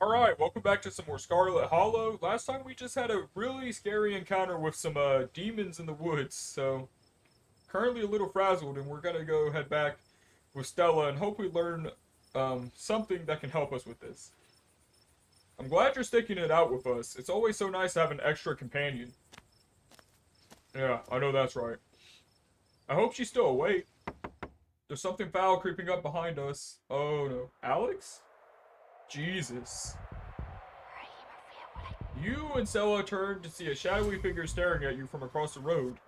Alright, welcome back to some more Scarlet Hollow. Last time we just had a really scary encounter with some demons in the woods, so currently a little frazzled, and we're gonna go head back with Stella and hopefully learn something that can help us with this. I'm glad you're sticking it out with us. It's always so nice to have an extra companion. Yeah, I know that's right. I hope she's still awake. There's something foul creeping up behind us. Oh no. Alex? Jesus. You and Stella turned to see a shadowy figure staring at you from across the road.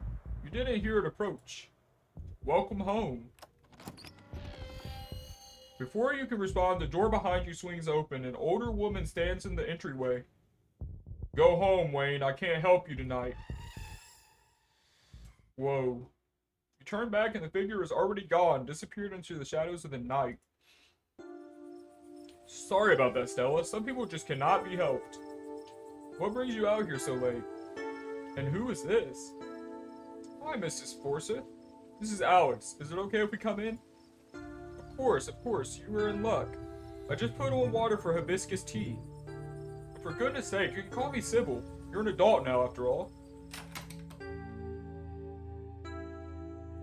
You didn't hear it approach. Welcome home. Before you can respond, the door behind you swings open. An older woman stands in the entryway. Go home, Wayne. I can't help you tonight. Whoa. You turn back and the figure is already gone, disappeared into the shadows of the night. Sorry about that, Stella. Some people just cannot be helped. What brings you out here so late? And who is this? Hi, Mrs. Forsyth. This is Alex. Is it okay if we come in? Of course. You were in luck. I just put on water for hibiscus tea. For goodness sake, you can call me Sybil. You're an adult now, after all.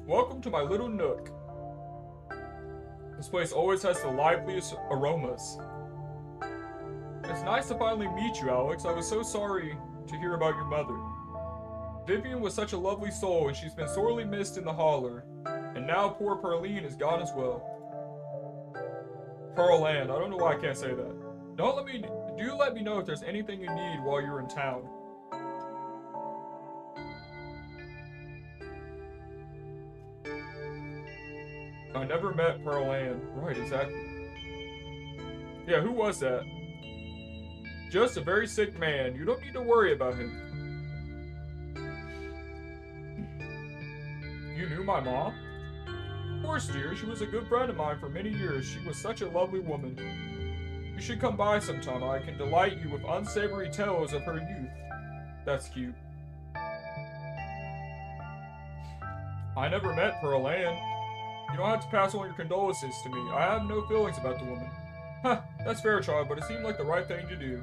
Welcome to my little nook. This place always has the liveliest aromas. It's nice to finally meet you, Alex. I was so sorry to hear about your mother. Vivian was such a lovely soul, and she's been sorely missed in the holler. And now poor Pearline is gone as well. Pearland, I don't know why I can't say that. Do let me know if there's anything you need while you're in town. I never met Pearl Ann. Right, exactly. Yeah, who was that? Just a very sick man. You don't need to worry about him. You knew my mom? Of course, dear. She was a good friend of mine for many years. She was such a lovely woman. You should come by sometime. I can delight you with unsavory tales of her youth. That's cute. I never met Pearl Ann. You don't have to pass on your condolences to me. I have no feelings about the woman. Huh, that's fair, child, but it seemed like the right thing to do.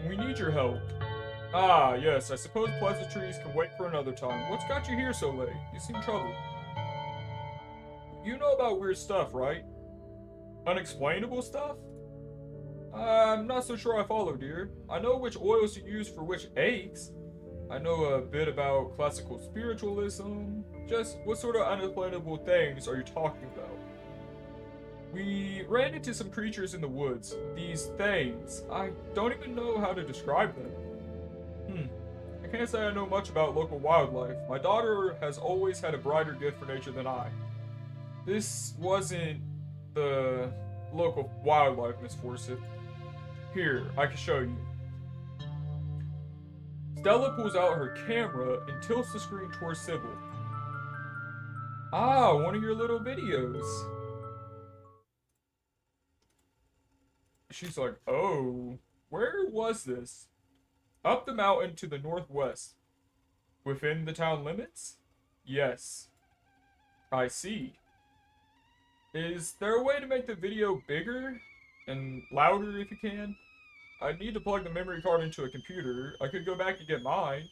We need your help. Ah, yes, I suppose pleasantries can wait for another time. What's got you here so late? You seem troubled. You know about weird stuff, right? Unexplainable stuff? I'm not so sure I follow, dear. I know which oils to use for which aches. I know a bit about classical spiritualism. Just what sort of unexplainable things are you talking about? We ran into some creatures in the woods. These things. I don't even know how to describe them. I can't say I know much about local wildlife. My daughter has always had a brighter gift for nature than I. This wasn't the local wildlife, Miss Forsyth. Here, I can show you. Stella pulls out her camera and tilts the screen towards Sybil. Ah, one of your little videos. She's like, oh, where was this? Up the mountain to the northwest. Within the town limits? Yes. I see. Is there a way to make the video bigger and louder if you can? I need to plug the memory card into a computer. I could go back and get mine.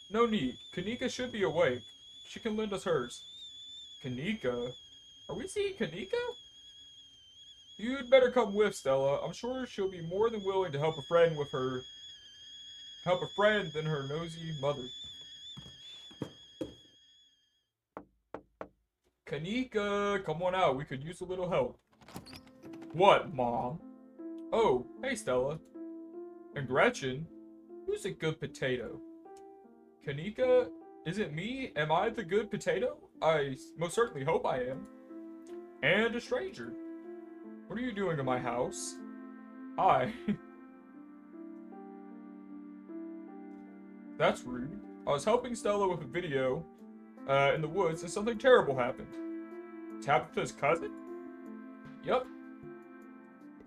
No need. Kanika should be awake. She can lend us hers. Kanika? Are we seeing Kanika? You'd better come with, Stella. I'm sure she'll be more than willing to help a friend than her nosy mother. Kanika, come on out. We could use a little help. What, Mom? Oh, hey, Stella. And Gretchen? Who's a good potato? Kanika? Is it me? Am I the good potato? I most certainly hope I am. And a stranger. What are you doing in my house? Hi. That's rude. I was helping Stella with a video in the woods and something terrible happened. Tabitha's cousin? Yep.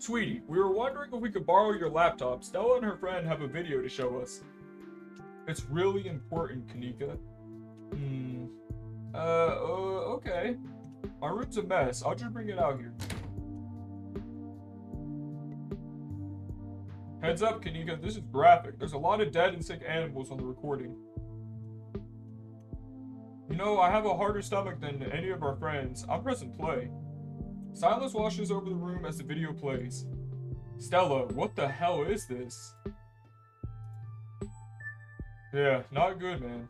Sweetie, we were wondering if we could borrow your laptop. Stella and her friend have a video to show us. It's really important, Kanika. Okay. My room's a mess. I'll just bring it out here. Heads up, Kanika, this is graphic. There's a lot of dead and sick animals on the recording. You know, I have a harder stomach than any of our friends. I'm pressing play. Silence washes over the room as the video plays. Stella, what the hell is this? Yeah, not good, man.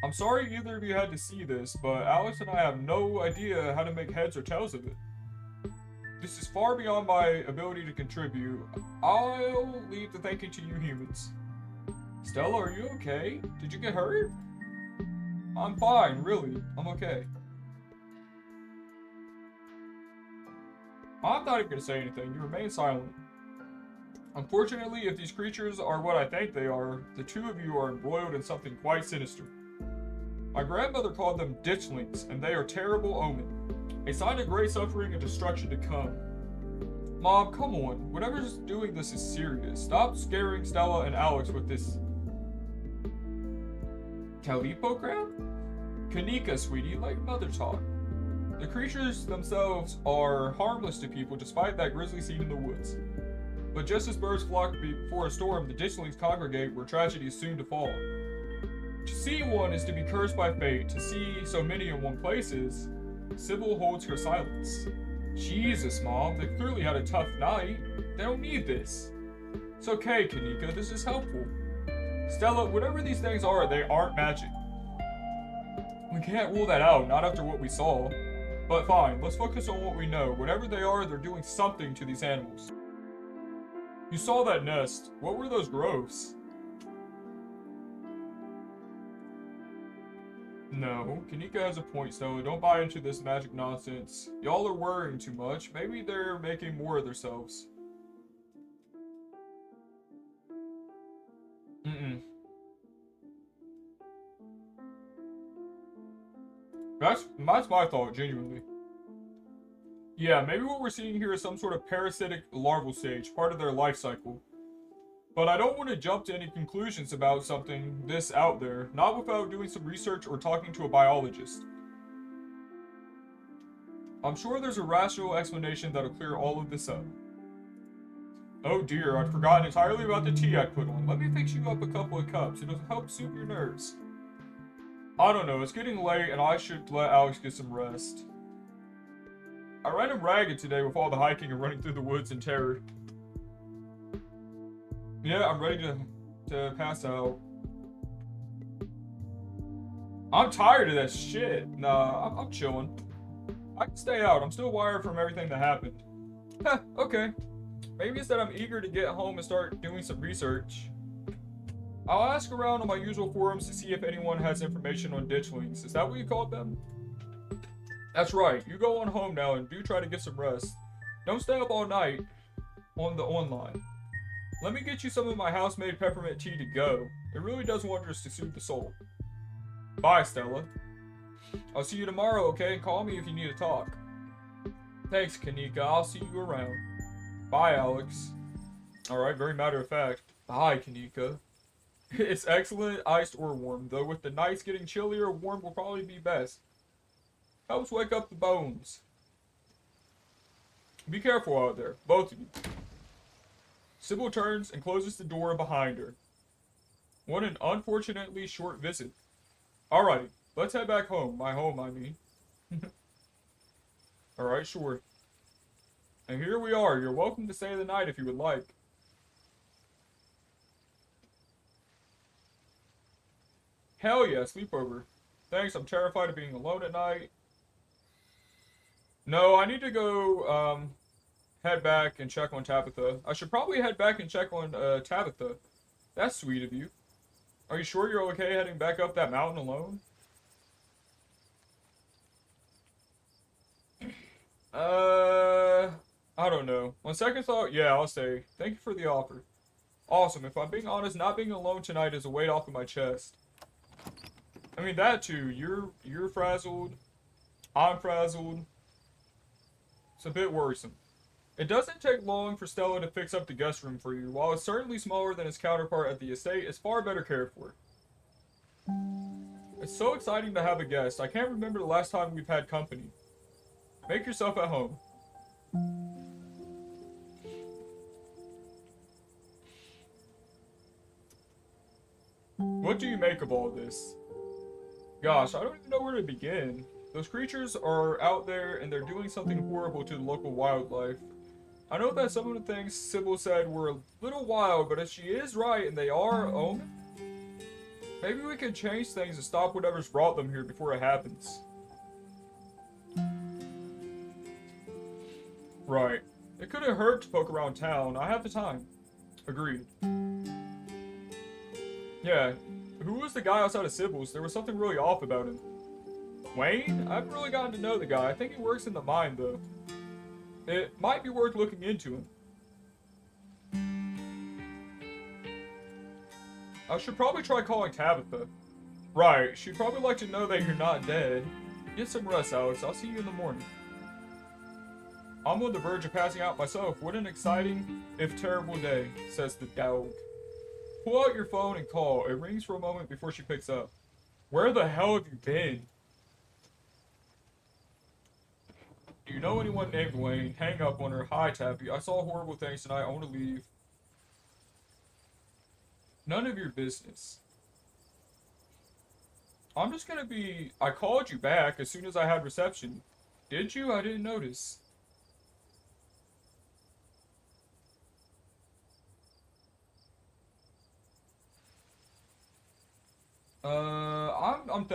I'm sorry either of you had to see this, but Alex and I have no idea how to make heads or tails of it. This is far beyond my ability to contribute. I'll leave the thanking to you humans. Stella, are you okay? Did you get hurt? I'm fine, really. I'm okay. I'm not even gonna say anything. You remain silent. Unfortunately, if these creatures are what I think they are, the two of you are embroiled in something quite sinister. My grandmother called them ditchlings, and they are terrible omen. A sign of great suffering and destruction to come. Mom, come on. Whatever's doing this is serious. Stop scaring Stella and Alex with this Calipogram? Kanika, sweetie, like mother talk. The creatures themselves are harmless to people despite that grisly scene in the woods. But just as birds flock before a storm, the ditchlings congregate where tragedy is soon to fall. To see one is to be cursed by fate. To see so many in one place is... Sybil holds her silence. Jesus, Mom, they've clearly had a tough night. They don't need this. It's okay, Kanika, this is helpful. Stella, whatever these things are, they aren't magic. We can't rule that out, not after what we saw. But fine, let's focus on what we know. Whatever they are, they're doing something to these animals. You saw that nest. What were those growths? No, Kanika has a point, Stella. Don't buy into this magic nonsense. Y'all are worrying too much. Maybe they're making more of themselves. That's my thought, genuinely. Yeah, maybe what we're seeing here is some sort of parasitic larval stage, part of their life cycle. But I don't want to jump to any conclusions about something this out there, not without doing some research or talking to a biologist. I'm sure there's a rational explanation that'll clear all of this up. Oh dear, I'd forgotten entirely about the tea I put on. Let me fix you up a couple of cups. It'll help soothe your nerves. I don't know, it's getting late and I should let Alex get some rest. I ran him ragged today with all the hiking and running through the woods in terror. Yeah, I'm ready to pass out. I'm tired of that shit. Nah, I'm chilling. I can stay out. I'm still wired from everything that happened. Heh, okay. Maybe it's that I'm eager to get home and start doing some research. I'll ask around on my usual forums to see if anyone has information on ditchlings. Is that what you called them? That's right. You go on home now and do try to get some rest. Don't stay up all night on the online. Let me get you some of my house-made peppermint tea to go. It really does wonders to soothe the soul. Bye, Stella. I'll see you tomorrow, okay? Call me if you need to talk. Thanks, Kanika. I'll see you around. Bye, Alex. Alright, very matter of fact. Bye, Kanika. It's excellent, iced or warm, though with the nights getting chillier, warm will probably be best. Helps wake up the bones. Be careful out there, both of you. Sybil turns and closes the door behind her. What an unfortunately short visit. Alright, let's head back home. My home, I mean. Alright, sure. And here we are. You're welcome to stay the night if you would like. Hell yeah, sleepover. Thanks, I'm terrified of being alone at night. No, I need to go, head back and check on Tabitha. I should probably head back and check on, Tabitha. That's sweet of you. Are you sure you're okay heading back up that mountain alone? I don't know. On second thought, yeah, I'll say. Thank you for the offer. Awesome. If I'm being honest, not being alone tonight is a weight off of my chest. I mean, that too. You're frazzled. I'm frazzled. It's a bit worrisome. It doesn't take long for Stella to fix up the guest room for you. While it's certainly smaller than its counterpart at the estate, it's far better cared for. It's so exciting to have a guest. I can't remember the last time we've had company. Make yourself at home. do you make of all this? Gosh, I don't even know where to begin. Those creatures are out there and they're doing something horrible to the local wildlife. I know that some of the things Sybil said were a little wild, but if she is right and they are omen, maybe we can change things and stop whatever's brought them here before it happens. Right. It couldn't hurt to poke around town. I have the time. Agreed. Yeah. Who was the guy outside of Sybil's? There was something really off about him. Wayne? I haven't really gotten to know the guy. I think he works in the mine, though. It might be worth looking into him. I should probably try calling Tabitha. Right. She'd probably like to know that you're not dead. Get some rest, Alex. I'll see you in the morning. I'm on the verge of passing out myself. What an exciting, if terrible day, says the dog. Pull out your phone and call. It rings for a moment before she picks up. Where the hell have you been? Do you know anyone named Wayne? Hang up on her. Hi, Tappy. I saw horrible things tonight. I want to leave. None of your business. I'm just gonna be... I called you back as soon as I had reception. Did you? I didn't notice. I'm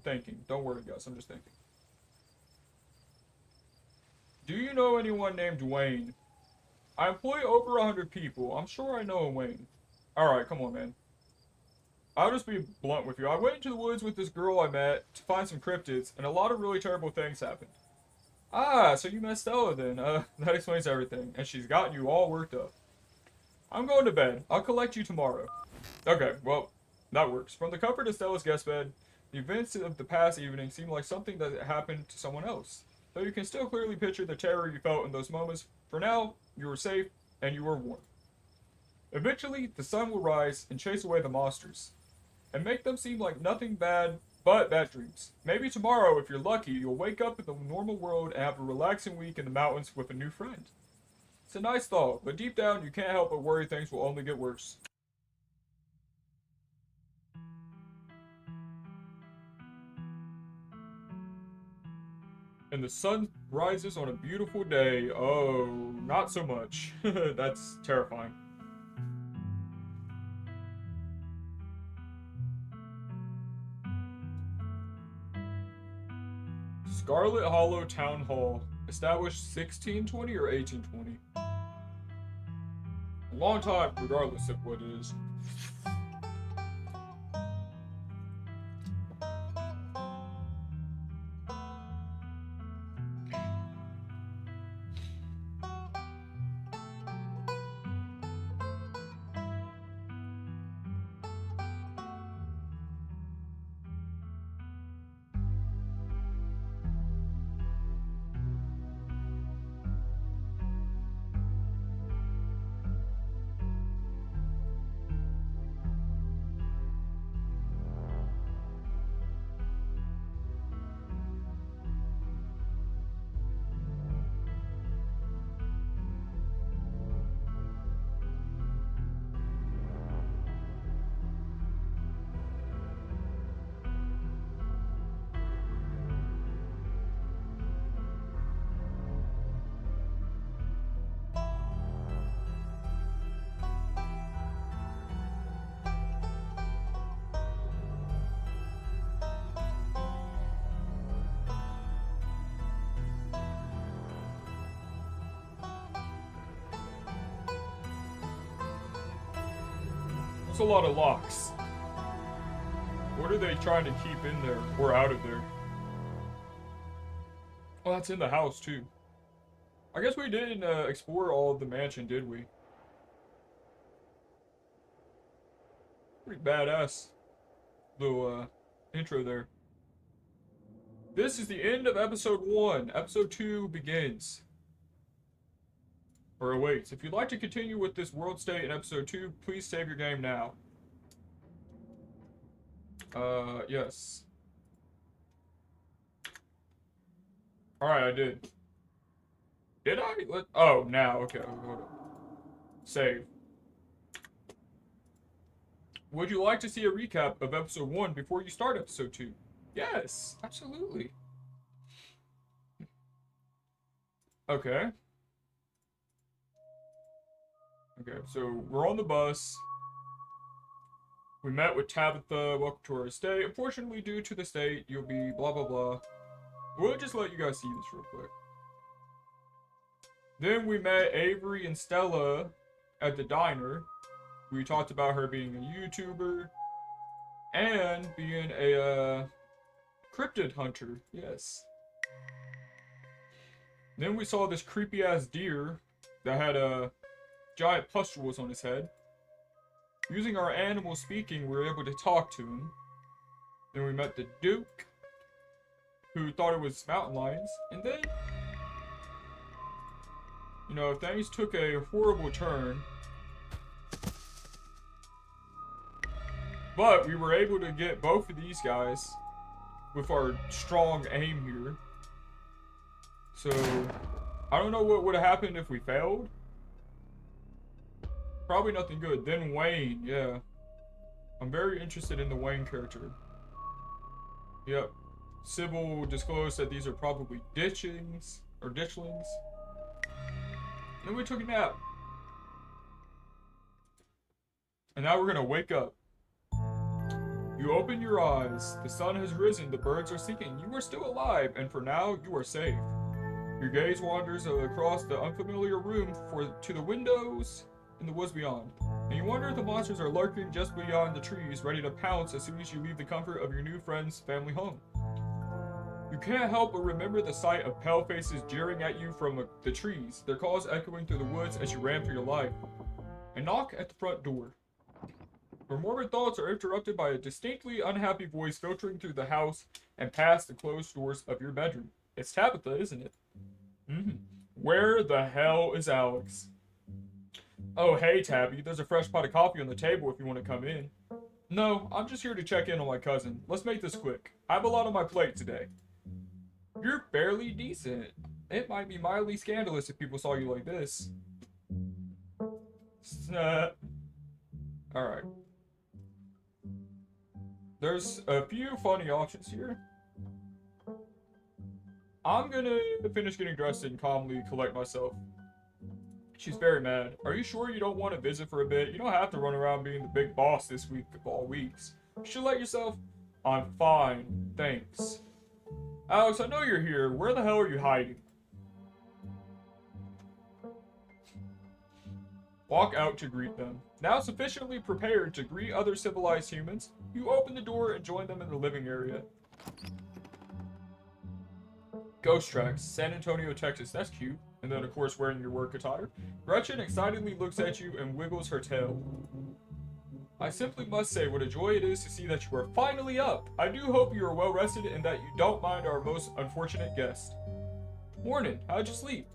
thinking. Don't worry, guys. I'm just thinking. Do you know anyone named Wayne? I employ over 100 people. I'm sure I know a Wayne. Alright, come on, man. I'll just be blunt with you. I went into the woods with this girl I met to find some cryptids, and a lot of really terrible things happened. Ah, so you met Stella then. That explains everything, and she's gotten you all worked up. I'm going to bed. I'll collect you tomorrow. Okay, well, that works. From the comfort of Stella's guest bed, the events of the past evening seem like something that happened to someone else. Though you can still clearly picture the terror you felt in those moments, for now, you are safe and you are warm. Eventually, the sun will rise and chase away the monsters, and make them seem like nothing bad but bad dreams. Maybe tomorrow, if you're lucky, you'll wake up in the normal world and have a relaxing week in the mountains with a new friend. It's a nice thought, but deep down, you can't help but worry things will only get worse. And the sun rises on a beautiful day. Oh, not so much. That's terrifying. Scarlet Hollow Town Hall. Established 1620 or 1820? A long time, regardless of what it is. That's a lot of locks. What are they trying to keep in there or out of there? Oh, that's in the house too. I guess we didn't explore all of the mansion, did we? Pretty badass little intro there. This is the end of episode 1. Episode 2 begins. Or awaits. If you'd like to continue with this world state in episode 2, please save your game now. Yes. Alright, I did. Did I? Oh, now. Okay, hold up. Save. Would you like to see a recap of episode 1 before you start episode 2? Yes, absolutely. Okay. Okay, so we're on the bus. We met with Tabitha. Welcome to our estate. Unfortunately, due to the state, you'll be blah blah blah. We'll just let you guys see this real quick. Then we met Avery and Stella at the diner. We talked about her being a YouTuber and being a cryptid hunter. Yes. Then we saw this creepy ass deer that had giant pustules on his head. Using our animal speaking, we were able to talk to him. Then we met the Duke, who thought it was mountain lions. And then, you know, things took a horrible turn. But we were able to get both of these guys with our strong aim here. So, I don't know what would have happened if we failed. Probably nothing good. Then Wayne, yeah. I'm very interested in the Wayne character. Yep. Sybil disclosed that these are probably ditchlings. Then we took a nap. And now we're gonna wake up. You open your eyes. The sun has risen. The birds are singing. You are still alive, and for now, you are safe. Your gaze wanders across the unfamiliar room to the windows in the woods beyond, and you wonder if the monsters are lurking just beyond the trees, ready to pounce as soon as you leave the comfort of your new friend's family home. You can't help but remember the sight of pale faces jeering at you from the trees, their calls echoing through the woods as you ran for your life. A knock at the front door. Your morbid thoughts are interrupted by a distinctly unhappy voice filtering through the house and past the closed doors of your bedroom. It's Tabitha, isn't it? Where the hell is Alex? Oh, hey, Tabby, there's a fresh pot of coffee on the table if you want to come in. No, I'm just here to check in on my cousin. Let's make this quick. I have a lot on my plate today. You're barely decent. It might be mildly scandalous if people saw you like this. Alright. There's a few funny options here. I'm gonna finish getting dressed and calmly collect myself. She's very mad. Are you sure you don't want to visit for a bit? You don't have to run around being the big boss this week of all weeks. You should let yourself. I'm fine, thanks. Alex, I know you're here. Where the hell are you hiding? Walk out to greet them. Now sufficiently prepared to greet other civilized humans, you open the door and join them in the living area. Ghost Tracks, San Antonio, Texas. That's cute. And then, of course, wearing your work attire. Gretchen excitedly looks at you and wiggles her tail. I simply must say what a joy it is to see that you are finally up. I do hope you are well rested and that you don't mind our most unfortunate guest. Morning, how'd you sleep?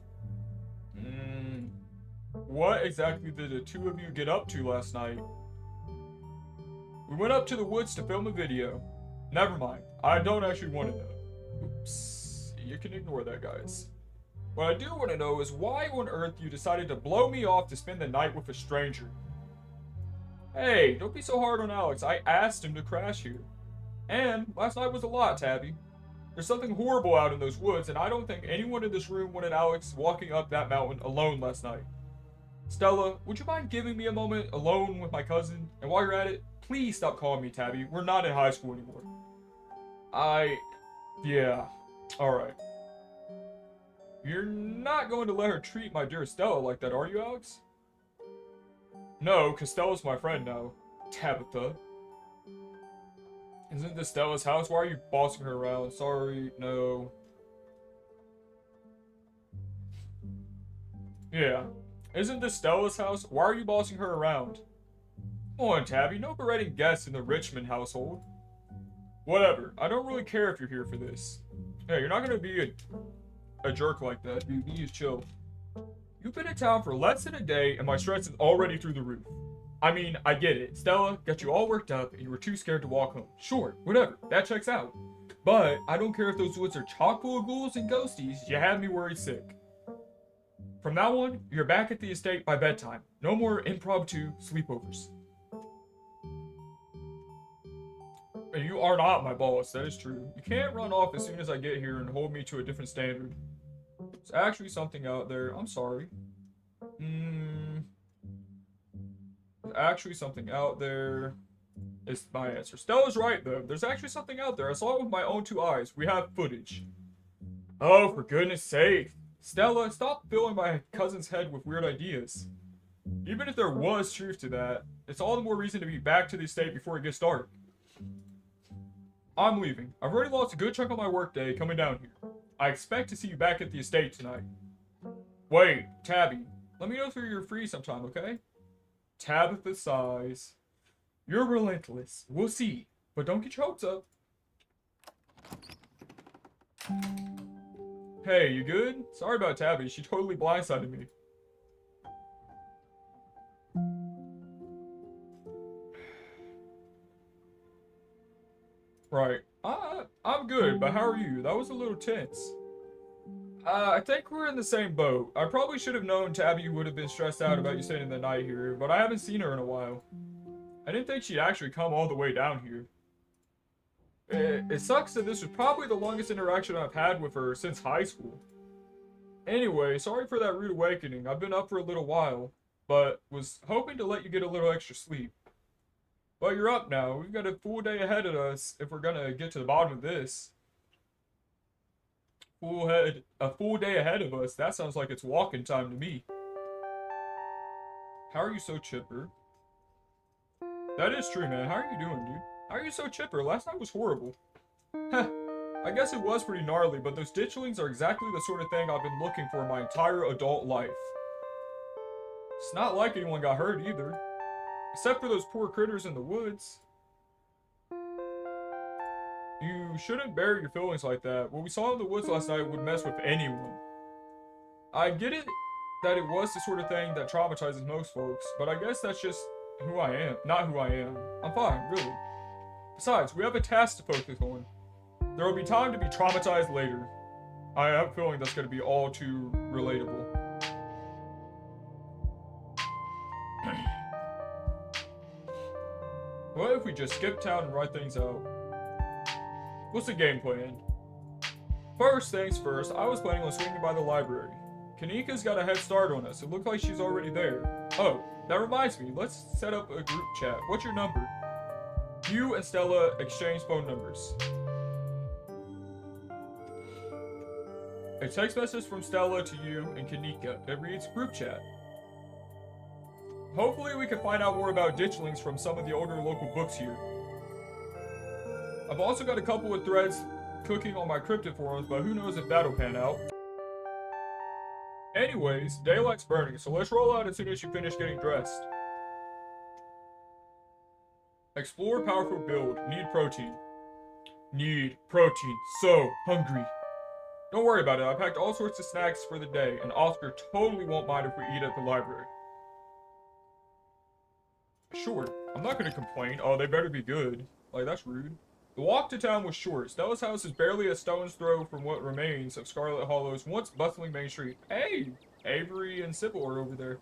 What exactly did the two of you get up to last night? We went up to the woods to film a video. Never mind, I don't actually want to know. Oops, you can ignore that, guys. What I do want to know is why on earth you decided to blow me off to spend the night with a stranger. Hey, don't be so hard on Alex. I asked him to crash here. And last night was a lot, Tabby. There's something horrible out in those woods, and I don't think anyone in this room wanted Alex walking up that mountain alone last night. Stella, would you mind giving me a moment alone with my cousin? And while you're at it, please stop calling me Tabby. We're not in high school anymore. Yeah. Alright. You're not going to let her treat my dear Stella like that, are you, Alex? No, because Stella's my friend now. Tabitha. Isn't this Stella's house? Why are you bossing her around? Sorry, no. Yeah. Isn't this Stella's house? Why are you bossing her around? Come on, Tabby, no berating guests in the Richmond household. Whatever. I don't really care if you're here for this. Yeah, you're not gonna be a jerk like that. You just chill. You've been in town for less than a day, and my stress is already through the roof. I mean, I get it. Stella got you all worked up, and you were too scared to walk home. Sure, whatever. That checks out. But I don't care if those woods are chock full of ghouls and ghosties. You have me worried sick. From now on, you're back at the estate by bedtime. No more impromptu sleepovers. And you are not my boss, that is true. You can't run off as soon as I get here and hold me to a different standard. There's actually something out there. I'm sorry. There's actually something out there. Is my answer. Stella's right, though. There's actually something out there. I saw it with my own 2 eyes. We have footage. Oh, for goodness sake. Stella, stop filling my cousin's head with weird ideas. Even if there was truth to that, it's all the more reason to be back to the estate before it gets dark. I'm leaving. I've already lost a good chunk of my workday coming down here. I expect to see you back at the estate tonight. Wait, Tabby. Let me know if you're free sometime, okay? Tabitha sighs. You're relentless. We'll see. But don't get your hopes up. Hey, you good? Sorry about Tabby. She totally blindsided me. Right. I'm good, but how are you? That was a little tense. I think we're in the same boat. I probably should have known Tabby would have been stressed out about you spending the night here, but I haven't seen her in a while. I didn't think she'd actually come all the way down here. It sucks that this was probably the longest interaction I've had with her since high school. Anyway, sorry for that rude awakening. I've been up for a little while, but was hoping to let you get a little extra sleep. Well, you're up now. We've got a full day ahead of us if we're gonna get to the bottom of this. A full day ahead of us. That sounds like it's walking time to me. How are you so chipper? That is true, man. How are you doing, dude? How are you so chipper? Last night was horrible. Heh. I guess it was pretty gnarly, but those ditchlings are exactly the sort of thing I've been looking for my entire adult life. It's not like anyone got hurt either. Except for those poor critters in the woods. You shouldn't bury your feelings like that. What we saw in the woods last night would mess with anyone. I get it that it was the sort of thing that traumatizes most folks, but I guess that's just who I am. Not who I am. I'm fine, really. Besides, we have a task to focus on. There will be time to be traumatized later. I have a feeling that's going to be all too relatable. What if we just skip town and write things out? What's the game plan? First things first, I was planning on swinging by the library. Kanika's got a head start on us. It looked like she's already there. Oh, that reminds me. Let's set up a group chat. What's your number? You and Stella exchange phone numbers. A text message from Stella to you and Kanika. It reads group chat. Hopefully we can find out more about ditchlings from some of the older local books here. I've also got a couple of threads cooking on my cryptid forums, but who knows if that'll pan out. Anyways, daylight's burning, so let's roll out as soon as you finish getting dressed. Explore powerful build. Need protein. Need protein. So hungry. Don't worry about it. I packed all sorts of snacks for the day, and Oscar totally won't mind if we eat at the library. Sure, I'm not gonna complain. Oh, they better be good. Like, that's rude. The walk to town was short. Stella's house is barely a stone's throw from what remains of Scarlet Hollow's once bustling main street. Hey! Avery and Sybil are over there.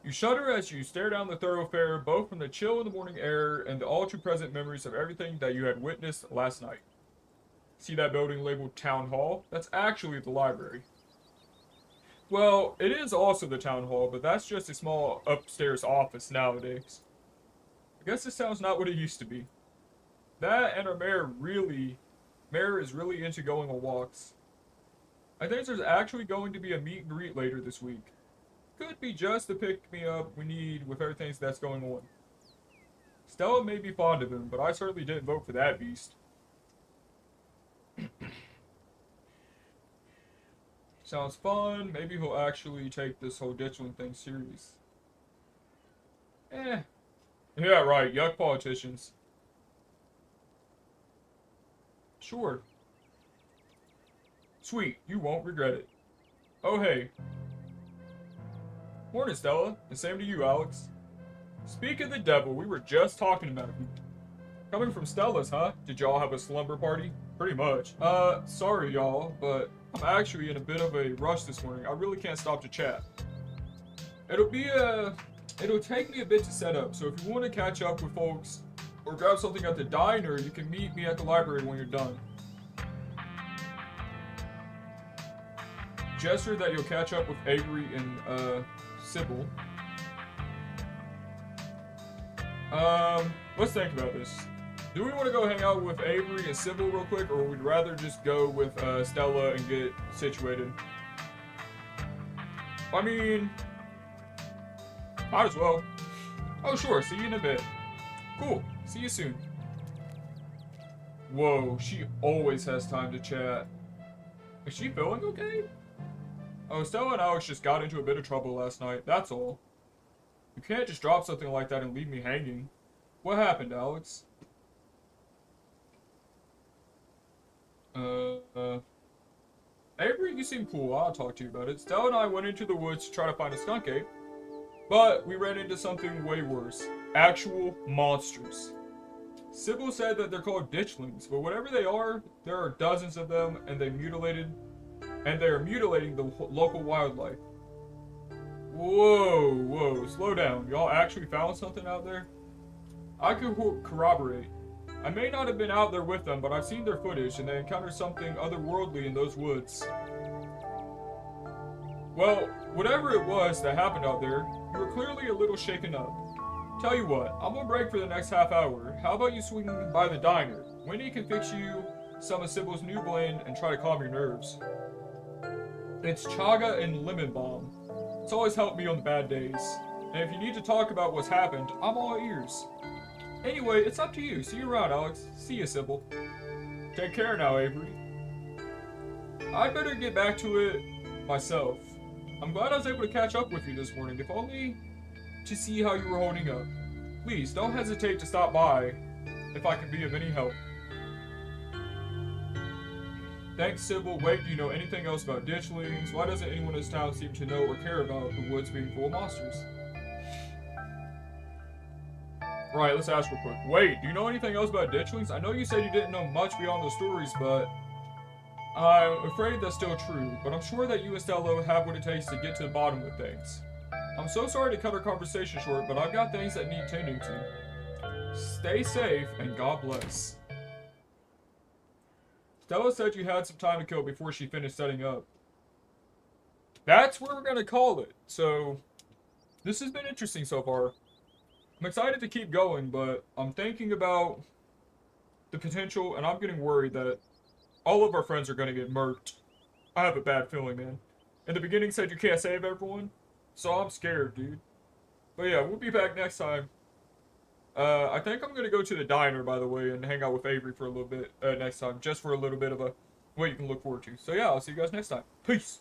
You shudder as you stare down the thoroughfare, both from the chill of the morning air and the all-too-present memories of everything that you had witnessed last night. See that building labeled Town Hall? That's actually the library. Well, it is also the Town Hall, but that's just a small upstairs office nowadays. I guess this town's not what it used to be. That and our mayor is really into going on walks. I think there's actually going to be a meet and greet later this week. Could be just the pick-me-up we need with everything that's going on. Stella may be fond of him, but I certainly didn't vote for that beast. Sounds fun. Maybe he'll actually take this whole ditchling thing serious. Yeah, right. Yuck politicians. Sure. Sweet. You won't regret it. Oh, hey. Morning, Stella. And same to you, Alex. Speak of the devil, we were just talking about you. Coming from Stella's, huh? Did y'all have a slumber party? Pretty much. Sorry, y'all, but I'm actually in a bit of a rush this morning. I really can't stop to chat. It'll take me a bit to set up, so if you want to catch up with folks, or grab something at the diner, you can meet me at the library when you're done. Gesture that you'll catch up with Avery and Sybil. Let's think about this. Do we want to go hang out with Avery and Sybil real quick, or would we rather just go with Stella and get situated? I mean, might as well. Oh sure, see you in a bit. Cool, see you soon. Whoa, she always has time to chat. Is she feeling okay? Oh, Stella and Alex just got into a bit of trouble last night, that's all. You can't just drop something like that and leave me hanging. What happened, Alex? Avery, you seem cool. I'll talk to you about it. Stella and I went into the woods to try to find a skunk ape, but we ran into something way worse. Actual monsters. Sybil said that they're called ditchlings, but whatever they are, there are dozens of them, and they are mutilating the local wildlife. Whoa, slow down. Y'all actually found something out there? I could corroborate. I may not have been out there with them, but I've seen their footage, and they encountered something otherworldly in those woods. Well, whatever it was that happened out there, you were clearly a little shaken up. Tell you what, I'm on break for the next half hour. How about you swing by the diner? Wendy can fix you some of Sybil's new blend and try to calm your nerves. It's chaga and lemon balm. It's always helped me on the bad days. And if you need to talk about what's happened, I'm all ears. Anyway, it's up to you. See you around, Alex. See you, Sybil. Take care now, Avery. I'd better get back to it myself. I'm glad I was able to catch up with you this morning, if only to see how you were holding up. Please, don't hesitate to stop by if I can be of any help. Thanks, Sybil. Wait, do you know anything else about ditchlings? Why doesn't anyone in this town seem to know or care about the woods being full of monsters? Right, let's ask real quick. Wait, do you know anything else about ditchlings? I know you said you didn't know much beyond the stories, but I'm afraid that's still true. But I'm sure that you and Stella have what it takes to get to the bottom of things. I'm so sorry to cut our conversation short, but I've got things that need tending to. Stay safe, and God bless. Stella said you had some time to kill before she finished setting up. That's where we're going to call it. So, this has been interesting so far. I'm excited to keep going, but I'm thinking about the potential, and I'm getting worried that all of our friends are going to get murked. I have a bad feeling, man. In the beginning said you can't save everyone, so I'm scared, dude. But yeah, we'll be back next time. I think I'm going to go to the diner, by the way, and hang out with Avery for a little bit next time, just for a little bit of a what you can look forward to. So yeah, I'll see you guys next time. Peace.